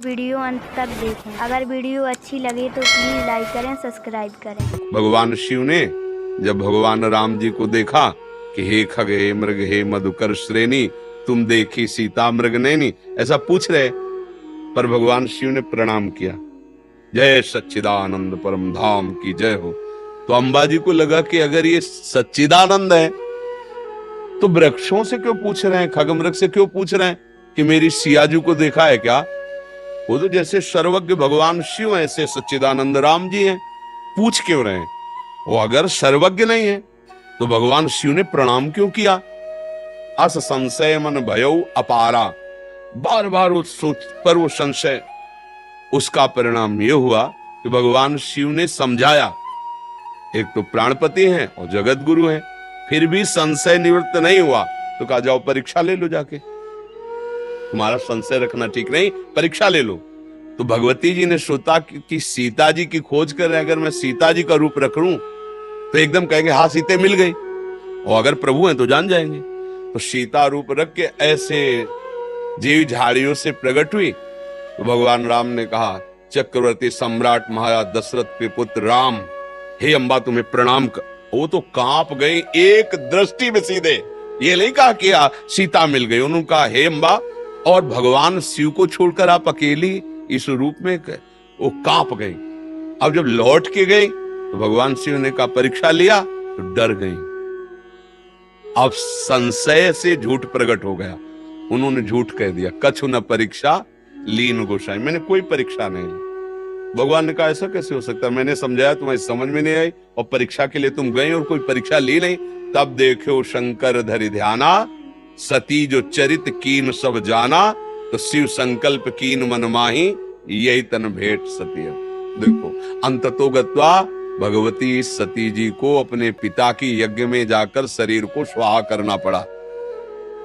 Video अंत तक देखें। अगर वीडियो अच्छी लगे तो प्लीज लाइक करें, सब्सक्राइब करें। भगवान शिव ने जब भगवान राम जी को देखा कि हे खग हे मृग हे मधुकर श्रेणी, तुम देखी सीता मृग नैनी, ऐसा पूछ रहे, पर भगवान शिव ने प्रणाम किया, जय सच्चिदानंद परम धाम की जय हो। तो अंबा जी को लगा कि अगर ये सच्चिदानंद है तो वृक्षों से क्यों पूछ रहे हैं, खग मृग से क्यों पूछ रहे हैं कि मेरी सिया जी को देखा है क्या? वो तो जैसे सर्वज्ञ भगवान शिव है, ऐसे सच्चिदानंद राम जी हैं, पूछ क्यों रहे हैं? वो अगर सर्वज्ञ नहीं है तो भगवान शिव ने प्रणाम क्यों किया? अस संशय मन भयौ अपारा, बार बार उस सोच पर वो संशय, उसका परिणाम ये हुआ कि भगवान शिव ने समझाया, एक तो प्राणपति हैं और जगत गुरु हैं, फिर भी संशय निवृत्त नहीं हुआ तो कहा जाओ परीक्षा ले लो, जाके तुम्हारा संशय रखना ठीक नहीं, परीक्षा ले लो। तो भगवती जी ने सोचा कि सीता जी की खोज कर रहे, अगर मैं सीता जी का रूप रख लूं तो एकदम कहेंगे हाँ सीते मिल गई, और अगर प्रभु हैं तो जान जाएंगे। तो सीता रूप रख के ऐसे जीव झाड़ियों से प्रकट हुई। तो भगवान राम ने कहा, चक्रवर्ती सम्राट महाराज दशरथ के पुत्र राम, हे अम्बा तुम्हें प्रणाम कर। वो तो कांप गई एक दृष्टि में, सीधे ये नहीं कहा कि सीता मिल गई, उन्होंने कहा हे अम्बा, और भगवान शिव को छोड़कर आप अकेली इस रूप में, वो कांप गई। अब जब लौट के गई तो भगवान शिव ने कहा परीक्षा लिया, तो डर गई। अब संशय से झूठ प्रकट हो गया, उन्होंने झूठ कह दिया, कछु न परीक्षा लीन गोसाई, मैंने कोई परीक्षा नहीं ली। भगवान ने कहा ऐसा कैसे हो सकता है, मैंने समझाया तुम्हें समझ में नहीं आई, और परीक्षा के लिए तुम गई और कोई परीक्षा ली नहीं। तब देखो शंकर धरि ध्याना, सती जो चरित कीन सब जाना, तो शिव संकल्प कीन मन माही, यही तन भेंट सती। देखो अंततो गत्वा भगवती सती जी को अपने पिता की यज्ञ में जाकर शरीर को स्वाहा करना पड़ा।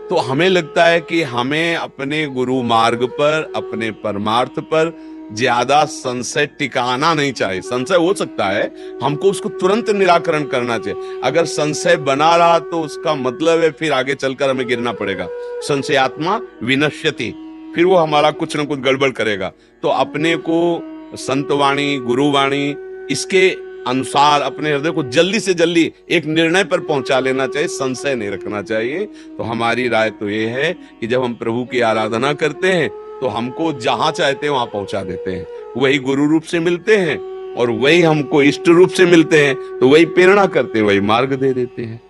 तो हमें लगता है कि हमें अपने गुरु मार्ग पर, अपने परमार्थ पर ज्यादा संशय टिकाना नहीं चाहिए। संशय हो सकता है, हमको उसको तुरंत निराकरण करना चाहिए। अगर संशय बना रहा तो उसका मतलब है फिर आगे चलकर हमें गिरना पड़ेगा। संशयात्मा विनश्यति, फिर वो हमारा कुछ न कुछ गड़बड़ करेगा। तो अपने को संतवाणी, गुरुवाणी, इसके अनुसार अपने हृदय को जल्दी से जल्दी एक निर्णय पर पहुंचा लेना चाहिए, संशय नहीं रखना चाहिए। तो हमारी राय तो ये है कि जब हम प्रभु की आराधना करते हैं तो हमको जहां चाहते हैं वहां पहुंचा देते हैं, वही गुरु रूप से मिलते हैं और वही हमको इष्ट रूप से मिलते हैं, तो वही प्रेरणा करते हैं, वही मार्ग दे देते हैं।